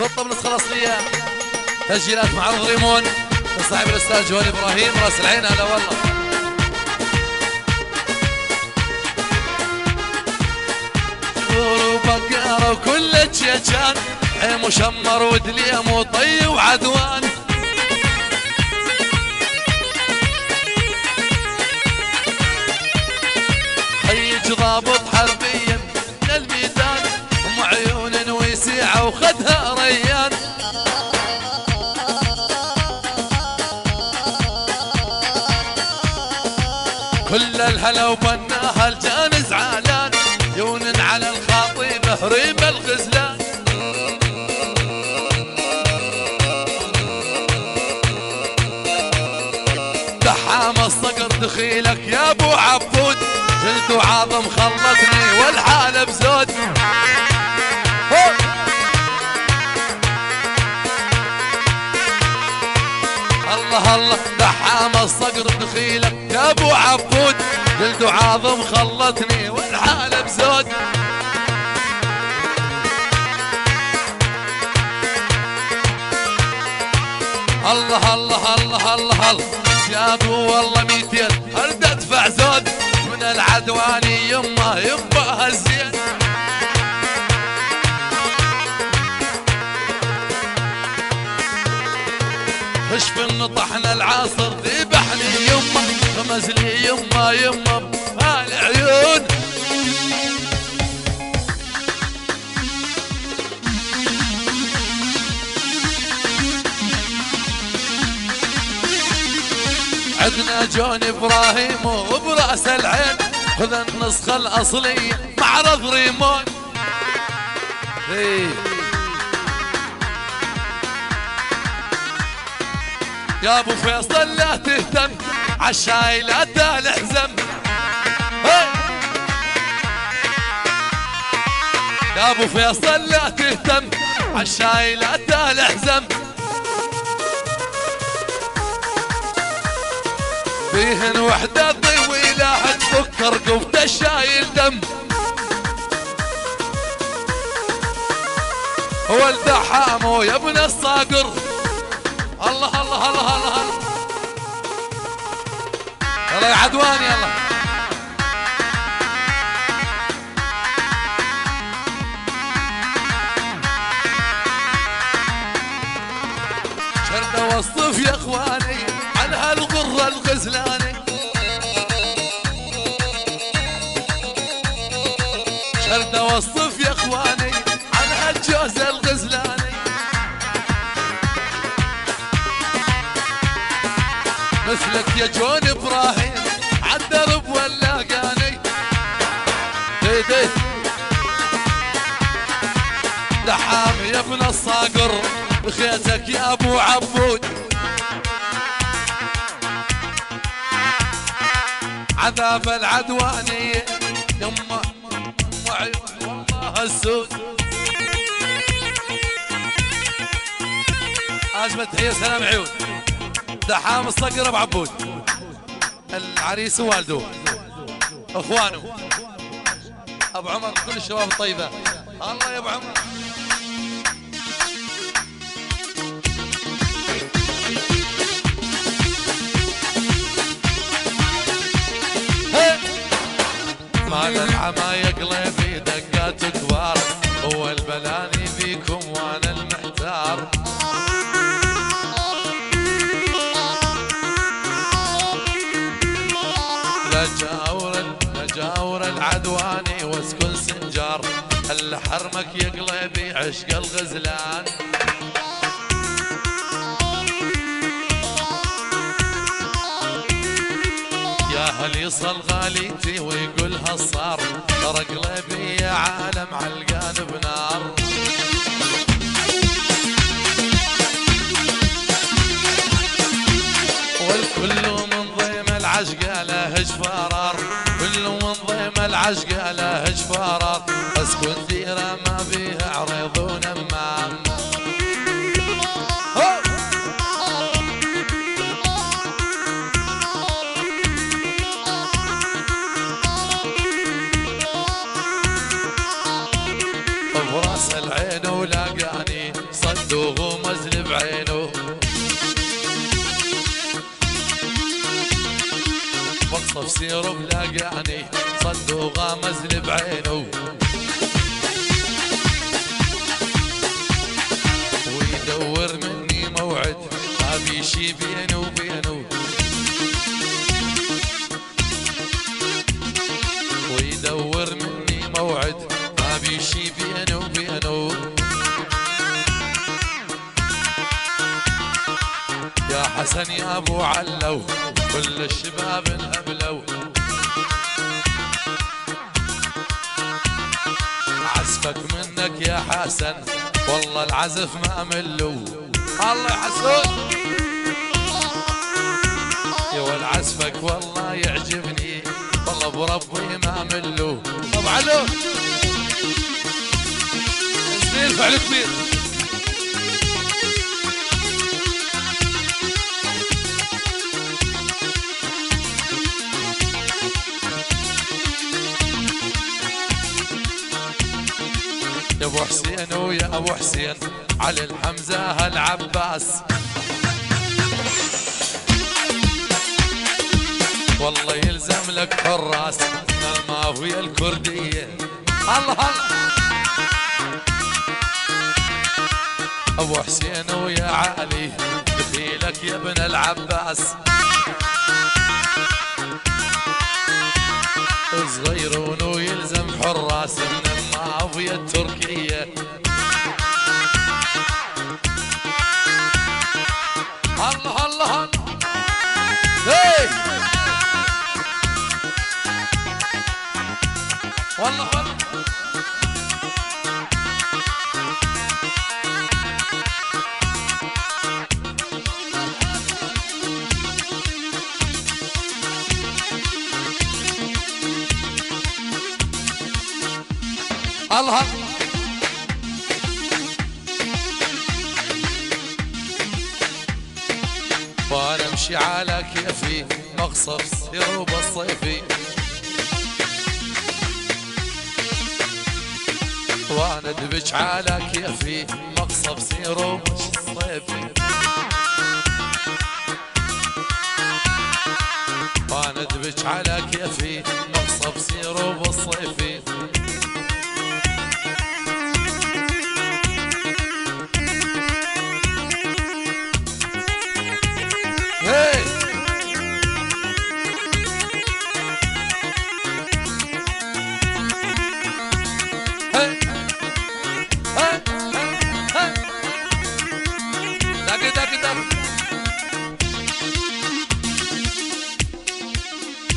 في الطبلة الأصلية تسجيلات معرض ريمون صاحب الأستاذ جوال إبراهيم راس العين. هلا والله. وبقرة وكل تشيشان حيم وشمر ودليم وطي وعدوان. حيج ضابط حربيا من الميدان ام عيون ويسيعة وخدها ريان. كل الهلا وبناها الجان زعلان يونن على الخاطيبة ريم الغزلان. دحام الصقر دخيلك يا ابو عبود جلد وعظم خلطني والحالة بزود. الله الله دحام الصقر دخيلك يا ابو عبود جلد وعظم خلطني والحالة بزود. الله الله الله الله الله زيادوا والله 200 ارد ادفع زود من العدواني يما يبا هالزين. خشف طحنا العاصر ذبحني يما غمز لي يما يما بهالعيون. عدنا جون ابراهيم وبراس العين خذ النسخة الأصلية معرض ريمون. يا ابو فيصل لا تهتم عالشاي لا تحزم. يا ابو فيصل لا تهتم عالشاي لا تحزم. فيهن وحدة طويلة تفكر قوة الشايل دم. هو الدحام يا ابن الصقر. الله الله الله الله يلا يا عدوان يلا. شردة والصف يا اخواني عن هالغرة الغزلاني. شردة والصف يا اخواني عن هالجوز الغزلاني. مثلك يا جون ابراهيم عالدرب واللاقاني. دي دحام يا ابن الصقر بخيتك يا ابو عبود. عذاب العدواني يما عيون والله السود. اجمل تحيه سلام عيون. دحام الصقر ابو عبود العريس ووالده اخوانه ابو عمر كل الشباب الطيبه. الله يا ابو عمر. مال العماية قلبي دقات كبار هو البلاني فيكم وانا المحتار. لجاور العدواني واسكن سنجار اللي حرمك يا قلبي عشق الغزلان. يا هل يصل غاليتي ويقولها صار ترى قلبي يا عالم علقان بنار. والكل من ضيم العشق له جفرار كل من ضيم العشق له جفرار. اسكن ديره ما فيها عريض ونمام. براس العين ولاقاني صد وصف سيره بلاقاني صد وغامز لي بعينه ويدور مني موعد ما بيشي بينه وبينه ويدور مني موعد ما بيشي بينه وبينه يا حسن يا ابو علو كل الشباب انهبلوا عزفك منك يا حسن والله العزف ما ملوا الله يحسن يا ولد عزفك والله يعجبني والله بربي ما ملوا طب علو سنين فعل كبير يا ابو حسين ويا ابو حسين علي الحمزه هالعباس والله يلزم لك حراس من المافيا الكرديه الله الله ابو حسين ويا علي دخيلك يا ابن العباس صغيرون ويلزم حراس من المافيا التركيه الله الله هي والله والله الله وانا امشي على كيفي مقصف سيروب الصيفي وانا دبج على كيفي مقصف سيروب الصيفي وانا دبج على كيفي مقصف سيروب الصيفي هي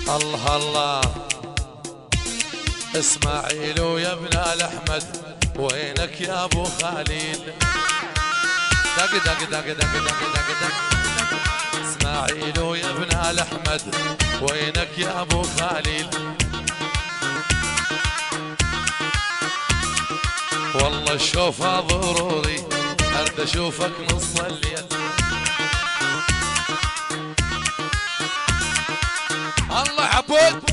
الله الله اسماعيل ويا ابن الاحمد وينك يا ابو خليل دق دق دق دق دق دق دق اسماعيل ويا ابن الاحمد وينك يا ابو خليل والله الشوفه ضروري ارد اشوفك نص الليل الله عبود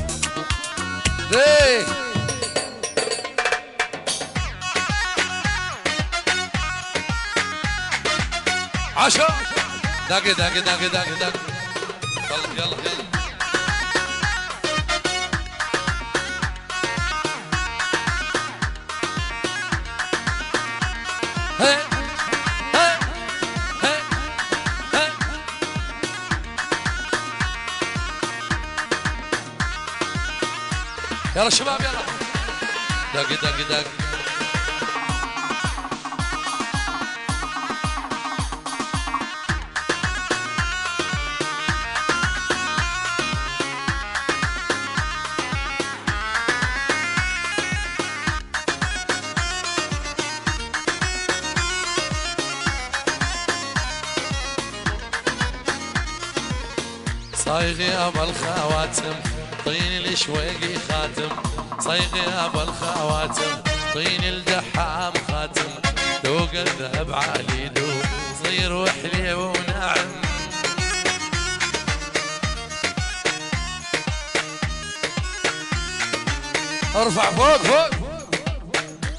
ليه عشا دق دق دق دق دق يلا يلا يلا هي هي هي هي يلا شباب يلا دق دق دق صايغي ابا الخواتم طين الشويقي خاتم صايغي ابا الخواتم طين الدحام خاتم ذوق الذهب عالي ذوق صغير وحليب وناعم ارفع فوق فوق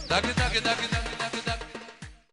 دق دق دق